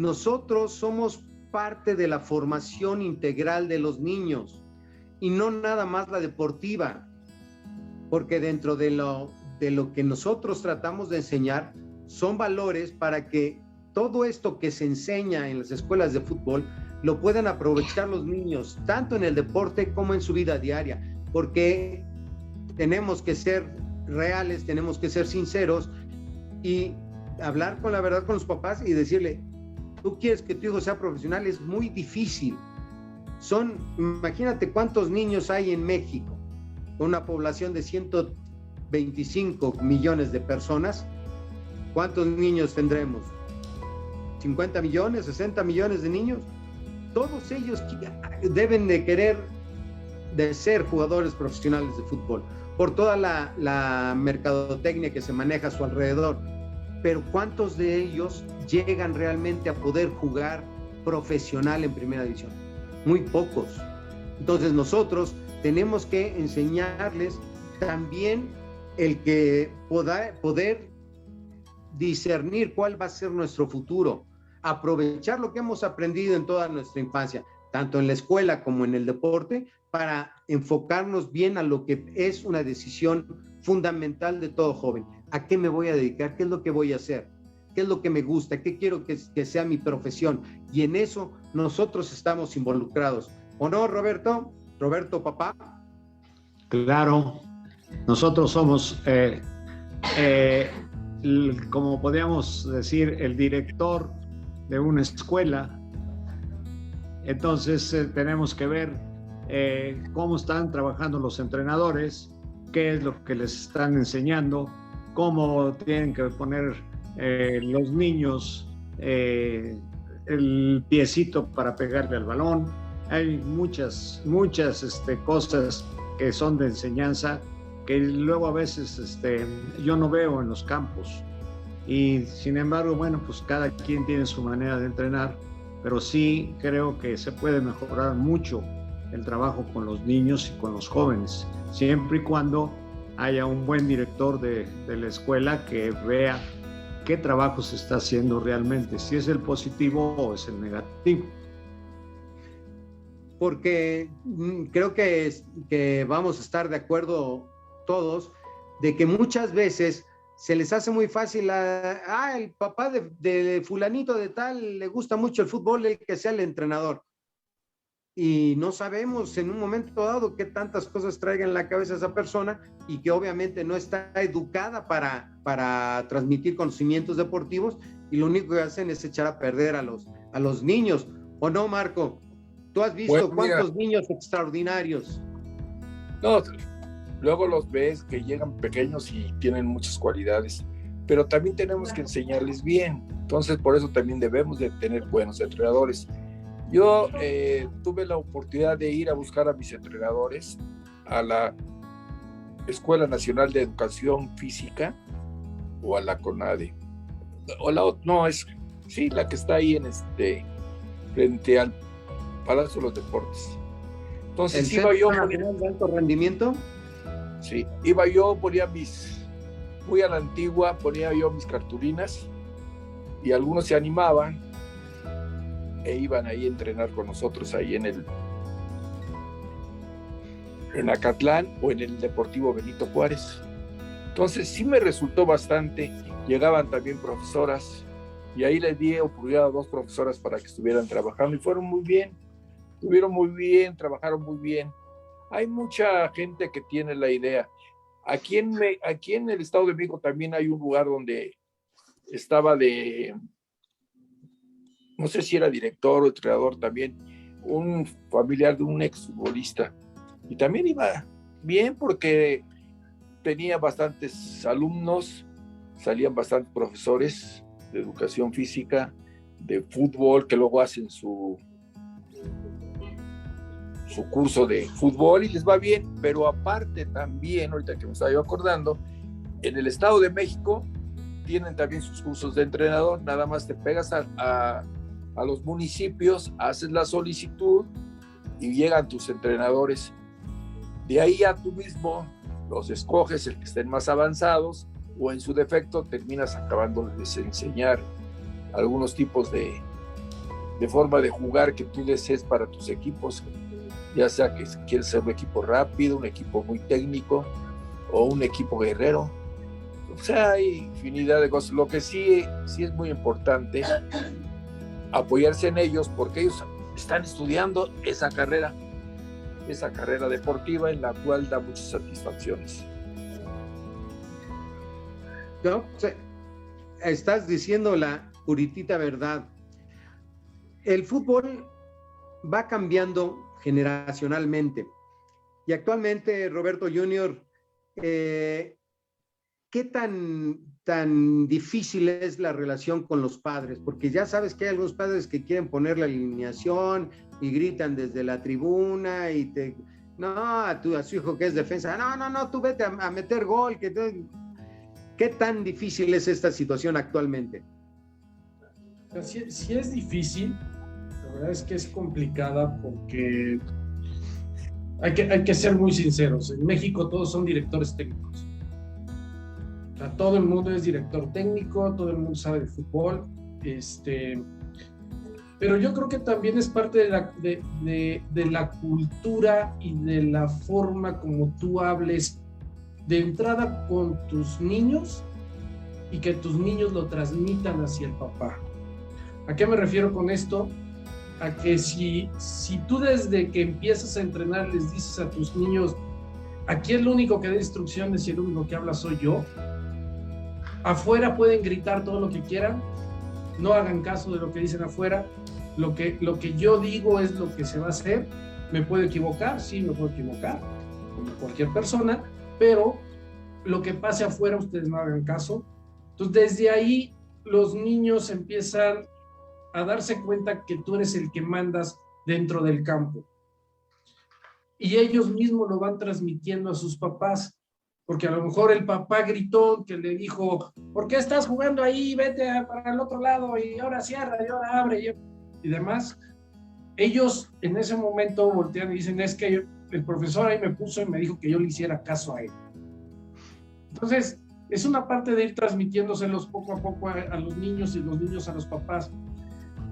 nosotros somos parte de la formación integral de los niños y no nada más la deportiva, porque dentro de lo que nosotros tratamos de enseñar son valores para que todo esto que se enseña en las escuelas de fútbol lo puedan aprovechar los niños, tanto en el deporte como en su vida diaria, porque tenemos que ser reales, tenemos que ser sinceros y hablar con la verdad con los papás y decirle, tú quieres que tu hijo sea profesional, es muy difícil. Imagínate cuántos niños hay en México, con una población de 125 millones de personas. ¿Cuántos niños tendremos? ¿50 millones, 60 millones de niños? Todos ellos deben de querer de ser jugadores profesionales de fútbol, por toda la mercadotecnia que se maneja a su alrededor. Pero ¿cuántos de ellos llegan realmente a poder jugar profesional en primera división? Muy pocos. Entonces nosotros tenemos que enseñarles también el que poder discernir cuál va a ser nuestro futuro, aprovechar lo que hemos aprendido en toda nuestra infancia, tanto en la escuela como en el deporte, para enfocarnos bien a lo que es una decisión fundamental de todo joven. ¿A qué me voy a dedicar? ¿Qué es lo que voy a hacer? ¿Qué es lo que me gusta? ¿Qué quiero que sea mi profesión? Y en eso nosotros estamos involucrados. ¿O no, Roberto? Roberto, papá. Claro, nosotros somos, como podríamos decir, el director de una escuela. Entonces tenemos que ver cómo están trabajando los entrenadores, qué es lo que les están enseñando, cómo tienen que poner los niños el piecito para pegarle al balón. Hay muchas cosas que son de enseñanza que luego a veces yo no veo en los campos. Y sin embargo, bueno, pues cada quien tiene su manera de entrenar, pero sí creo que se puede mejorar mucho el trabajo con los niños y con los jóvenes, siempre y cuando haya un buen director de la escuela que vea qué trabajo se está haciendo realmente, si es el positivo o es el negativo. Porque creo que vamos a estar de acuerdo todos de que muchas veces se les hace muy fácil el papá de fulanito de tal le gusta mucho el fútbol, el que sea el entrenador. Y no sabemos en un momento dado qué tantas cosas traiga en la cabeza esa persona y que obviamente no está educada para transmitir conocimientos deportivos, y lo único que hacen es echar a perder a los niños. ¿O no, Marco? ¿Tú has visto cuántos niños extraordinarios? No, luego los ves que llegan pequeños y tienen muchas cualidades, pero también tenemos que enseñarles bien. Entonces, por eso también debemos de tener buenos entrenadores. Yo tuve la oportunidad de ir a buscar a mis entrenadores a la Escuela Nacional de Educación Física o a la CONADE. La que está ahí frente al Palacio de los Deportes. Entonces iba yo de alto rendimiento. Sí, iba yo, ponía muy a la antigua, ponía yo mis cartulinas y algunos se animaban e iban ahí a entrenar con nosotros ahí en Acatlán o en el Deportivo Benito Juárez. Entonces sí me resultó bastante. Llegaban también profesoras y ahí les di oportunidad a 2 profesoras para que estuvieran trabajando y fueron muy bien, estuvieron muy bien, trabajaron muy bien. Hay mucha gente que tiene la idea. Aquí en el Estado de México también hay un lugar donde estaba no sé si era director o entrenador también, un familiar de un exfutbolista. Y también iba bien porque tenía bastantes alumnos, salían bastantes profesores de educación física, de fútbol, que luego hacen su curso de fútbol y les va bien, pero aparte también, ahorita que me estaba yo acordando, en el Estado de México tienen también sus cursos de entrenador. Nada más te pegas a los municipios, haces la solicitud y llegan tus entrenadores. De ahí ya tú mismo los escoges, el que estén más avanzados, o en su defecto terminas acabándoles de enseñar algunos tipos de de forma de jugar que tú desees para tus equipos, ya sea que quieres ser un equipo rápido, un equipo muy técnico o un equipo guerrero. O sea, hay infinidad de cosas. Lo que sí es muy importante apoyarse en ellos, porque ellos están estudiando esa carrera deportiva en la cual da muchas satisfacciones. No, estás diciendo la puritita verdad. El fútbol va cambiando generacionalmente y actualmente, Roberto Junior, ¿qué tan difícil es la relación con los padres? Porque ya sabes que hay algunos padres que quieren poner la alineación y gritan desde la tribuna y a su hijo que es defensa, no, tú vete a meter gol. ¿Qué tan difícil es esta situación actualmente? Sí es difícil, la verdad es que es complicada porque hay que ser muy sinceros. En México todos son directores técnicos. O sea, todo el mundo es director técnico, todo el mundo sabe de fútbol, pero yo creo que también es parte de la cultura y de la forma como tú hables de entrada con tus niños y que tus niños lo transmitan hacia el papá. ¿A qué me refiero con esto? A que si tú desde que empiezas a entrenar les dices a tus niños, aquí el único que da instrucciones y el único que habla soy yo, afuera pueden gritar todo lo que quieran, no hagan caso de lo que dicen afuera, lo que yo digo es lo que se va a hacer, me puedo equivocar, sí, me puedo equivocar, como cualquier persona, pero lo que pase afuera ustedes no hagan caso. Entonces desde ahí los niños empiezan a darse cuenta que tú eres el que mandas dentro del campo. Y ellos mismos lo van transmitiendo a sus papás, porque a lo mejor el papá gritó que le dijo, ¿por qué estás jugando ahí? Vete para el otro lado y ahora cierra y ahora abre y demás. Ellos en ese momento voltean y dicen, es que el profesor ahí me puso y me dijo que yo le hiciera caso a él. Entonces, es una parte de ir transmitiéndoselos poco a poco a los niños y los niños a los papás.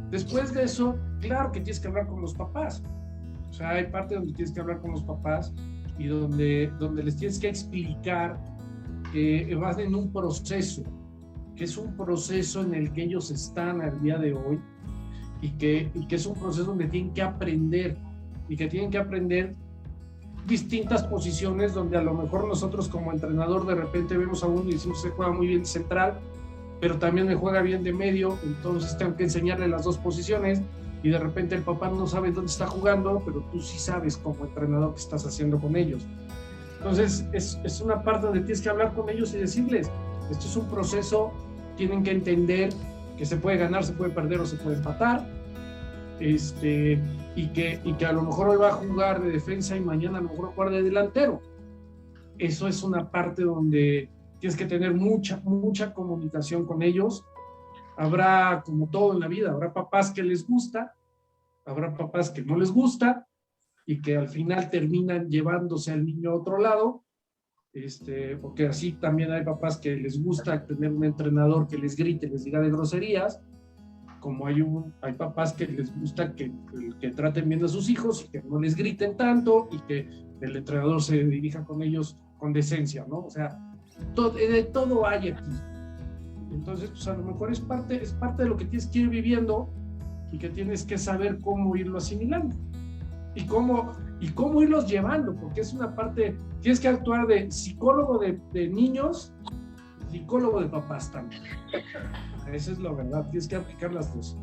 Después de eso, claro que tienes que hablar con los papás. O sea, hay parte donde tienes que hablar con los papás y donde les tienes que explicar que van en un proceso, que es un proceso en el que ellos están al día de hoy y que es un proceso donde tienen que aprender y que tienen que aprender distintas posiciones donde a lo mejor nosotros como entrenador de repente vemos a uno y decimos se juega muy bien central, pero también me juega bien de medio, entonces tengo que enseñarle las dos posiciones y de repente el papá no sabe dónde está jugando, pero tú sí sabes como entrenador qué estás haciendo con ellos. Entonces es una parte donde tienes que hablar con ellos y decirles, esto es un proceso, tienen que entender que se puede ganar, se puede perder o se puede empatar, y que a lo mejor hoy va a jugar de defensa y mañana a lo mejor va a jugar de delantero. Eso es una parte donde tienes que tener mucha comunicación con ellos. Habrá, como todo en la vida, habrá papás que les gusta, habrá papás que no les gusta y que al final terminan llevándose al niño a otro lado, porque así también hay papás que les gusta tener un entrenador que les grite, les diga de groserías, como hay papás que les gusta que traten bien a sus hijos y que no les griten tanto y que el entrenador se dirija con ellos con decencia, ¿no? O sea, de todo hay aquí. Entonces, pues a lo mejor es parte de lo que tienes que ir viviendo y que tienes que saber cómo irlo asimilando y cómo irlos llevando, porque es una parte, tienes que actuar de psicólogo de niños, psicólogo de papás también. Esa es la verdad, tienes que aplicar las dos.